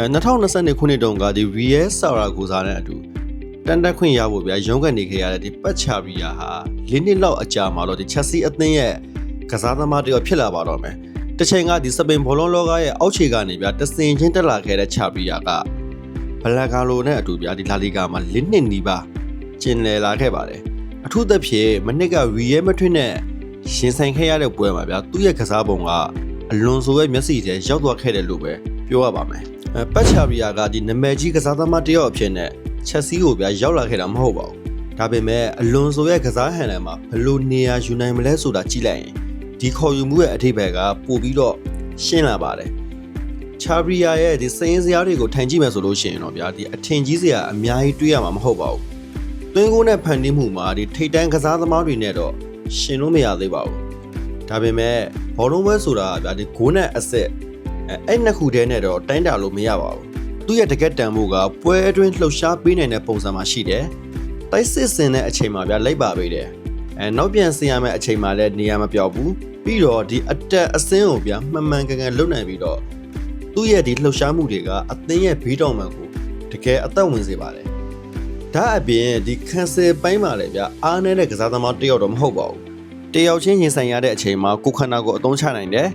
2020ခုနှစ်တုန်းကဒီ VS ဆာရာကိုစားတဲ့အတူတန်တက်ခွင့်ရဖို့ဗျာရုံးကနေခဲ့ရတဲ့ဒီပတ်ချာဗီယာဟာ၄နှစ်လောက်အကြာမှာတော့ဒီချက်စီအသင်းရဲ့ကစားသမားတယောက်ဖြစ်လာပါတော့မယ်တစ်ချိန်ကဒီစပိန်ဘောလုံးလောကရဲ့အောက်ခြေကနေဗျာတစင်ချင်းတက်လာခဲ့တဲ့ချာဗီယာကဘလာဂါလိုနဲ့အတူဗျာဒီလာလီဂါမှာ၄နှစ်နီးပါးကျင်လည်လာခဲ့ပါတယ်အထူးသဖြင့်မနစ်ကဗီရဲမထွန်းနဲ့ရှင်ဆိုင်ခဲ့ရတဲ့ပွဲမှာဗျာသူ့ရဲ့ကစားပုံကအလွန်ဆိုရဲ့မျက်စိထဲရောက်သွားခဲ့တယ်လို့ပဲပြောရပါမယ်ပတ်ချာဗီယာကဒီနာမည်ကြီးကစားသမားတယောက်အဖြစ်နဲ့ချက်စီကိုဗျာရောက်လာခဲ့တာမဟုတ်ပါဘူးဒါပေမဲ့အလွန်ဆိုရဲ့ကစားဟန်ထဲမှာဘယ်လိုနေရာယူနိုင်မလဲဆိုတာကြည့်လိုက်ရင်ဒီခေါ်ယူမှုရဲ့အထိပ္ပယ်ကပို့ပြီးတော့ရှင်းလာပါတယ်ချာဗီယာရဲ့ဒီစရင်စရာတွေကိုထိုင်ကြည့်မယ်ဆိုလို့ရှိရင်တော့ဗျာဒီအထင်ကြီးစရာအများကြီးတွေ့ရမှာမဟုတ်ပါဘူးသွင်းကိုနဲ့ဖန်တီးမှုမှာဒီထိတ်တန်းကစားသမားတွေနဲ့တော့ရှင်လို့မရသေးပါဘူးဒါပေမဲ့ဘောလုံးပွဲဆိုတာဗျာဒီဂိုးနဲ့အဆက်အဲ့နှစ်ခုတည်းနဲ့တော့တိုင်းတာလို့မရပါဘူးသူ့ရဲ့တကက်တန်မှုကပွဲအတွင်းလှုပ်ရှားပေးနိုင်တဲ့ပုံစံမှာရှိတယ်တိုက်စစ်စင်တဲ့အချိန်မှာဗျာလိုက်ပါပေးတယ်နောက်ပြန်ဆင်ရမယ့်အချိန်မှာလည်းနေရာမပြောက်ဘူးပြီးတော့ဒီအတက်အစင်းကိုဗျာမှန်မှန်ကန်ကန်လုပ်နိုင်ပြီးတော့သူ့ရဲ့ဒီလှုပ်ရှားမှုတွေကအသင်းရဲ့ဘေးတောင်မှန်ကိုတကယ်အသက်ဝင်စေပါတယ်ဒါအပြင်ဒီကန်ဆယ်ပိုင်းမှာလည်းဗျာအားနည်းတဲ့ကစားသမားတယောက်တော့မဟုတ်ပါဘူးတယောက်ချင်းရင်ဆိုင်ရတဲ့အချိန်မှာကိုခန္ဓာကိုအသုံးချနိုင်တယ်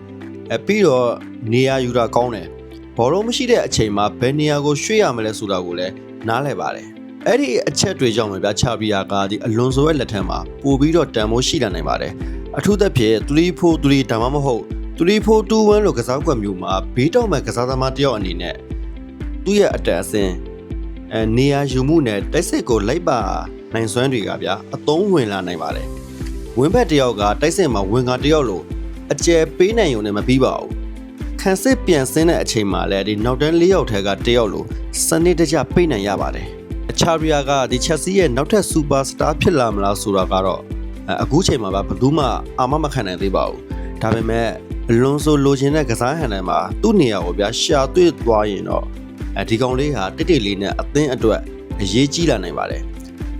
ပြီးတော့နေရာယူတာကောင်းတယ်ဘောလုံးမရှိတဲ့အချိန်မှာဘယ်နေရာကိုရွှေ့ရမလဲဆိုတာကိုလည်းနားလည်ပါတယ်အဲ့ဒီအချက်တွေကြောင့်ပဲဗျာချာဗီယာကဒီအလွန်ဆိုရဲ့လက်ထက်မှာပို့ပြီးတော့တန်ဖိုးရှိလာနိုင်ပါတယ်အထူးသဖြင့်3-4-3ဒါမှမဟုတ်3-4-2-1လို့ကစားကွက်မျိုးမှာဘေးတောင်မဲ့ကစားသမားတယောက်အနေနဲ့သူ့ရဲ့အတက်အဆင်းနေရာယူမှုနဲ့တိုက်စစ်ကိုလိုက်ပါနိုင်စွမ်းတွေကဗျာအသုံးဝင်လာနိုင်ပါတယ်ဝင်းဘက်တယောက်ကတိုက်စစ်မှာဝင်ကာတယောက်လို့အကျယ်ပေးနိုင်ရုံနဲ့မပြီးပါဘူးခံစစ်ပြန်ဆင်းတဲ့အချိန်မှာလည်းဒီနောက်တန်း၄ယောက်ထဲကတယောက်လို့စနစ်တကျပေးနိုင်ရပါတယ်ချာဗီယာကဒီချက်စီရဲ့နောက်ထပ်စူပါစတာဖြစ်လာမလားဆိုတာကတော့အခုချိန်မှာဘယ်သူမှအာမမခံနိုင်သေးပါဘူးဒါပေမဲ့အလွန်ဆိုလိုချင်တဲ့ကစားဟန်ထဲမှာသူ့နေရာကိုဗျာရှာတွေ့သွားရင်တော့ဒီကောင်လေးဟာတိတ်တိတ်လေးနဲ့အသင်းအတွက်အရေးကြီးလာနိုင်ပါတယ်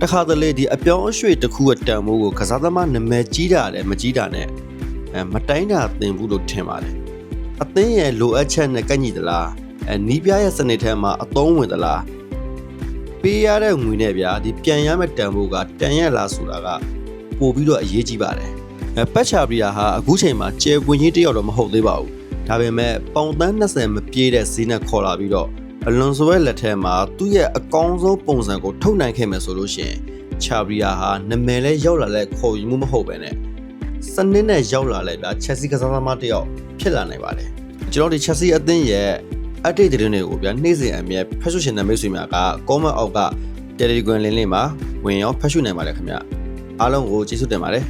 တခါတလေဒီအပြောင်းအရွှေ့တစ်ခုအတန်မိုးကိုကစားသမားနာမည်ကြီးတာလည်းမကြီးတာနဲ့မတိုင်းတာသင်ဘူးလို့ထင်ပါတယ်အသင်းရဲ့လိုအပ်ချက်နဲ့ကန့်ညီသလားနီးပြရဲ့စနစ်ထဲမှာအသုံးဝင်သလားပေးရတဲ့ငွေနဲ့ဗျာဒီပြန်ရမယ့်တန်ဖိုးကတန်ရလားဆိုတာကပို့ပြီးတော့အရေးကြီးပါတယ်ပတ်ချာဗီယာဟာအခုချိန်မှာကျယ်ပွင့်ကြီးတယောက်တော့မဟုတ်သေးပါဘူးဒါပေမဲ့ပေါင်သန်း20မပြေးတဲ့ဈေးနဲ့ခေါ်လာပြီးတော့အလွန်ဆိုရဲ့လက်ထဲမှာသူ့ရဲ့အကောင်းဆုံးပုံစံကိုထုတ်နိုင်ခဲ့မယ်ဆိုလို့ရှိရင်ချာဗီယာဟာနာမည်လဲရောက်လာလဲခေါ်ယူမှုမဟုတ်ပဲနဲ့စနစ်နဲ့ရောက်လာလဲဗျာချက်စီကစားသမားတယောက်ဖြစ်လာနိုင်ပါတယ်ကျွန်တော်ဒီချက်စီအသင်းရဲ့အတိတ်သတင်းတွေကိုဗျာနေ့စဉ်အမြဲဖတ်ရှုရှင်တဲ့မိတ်ဆွေများက comment အောက်က Telegram link လေးမှာဝင်ရောက်ဖတ်ရှုနိုင်ပါတယ်ခင်ဗျအားလုံးကိုကျေးဇူးတင်ပါတယ်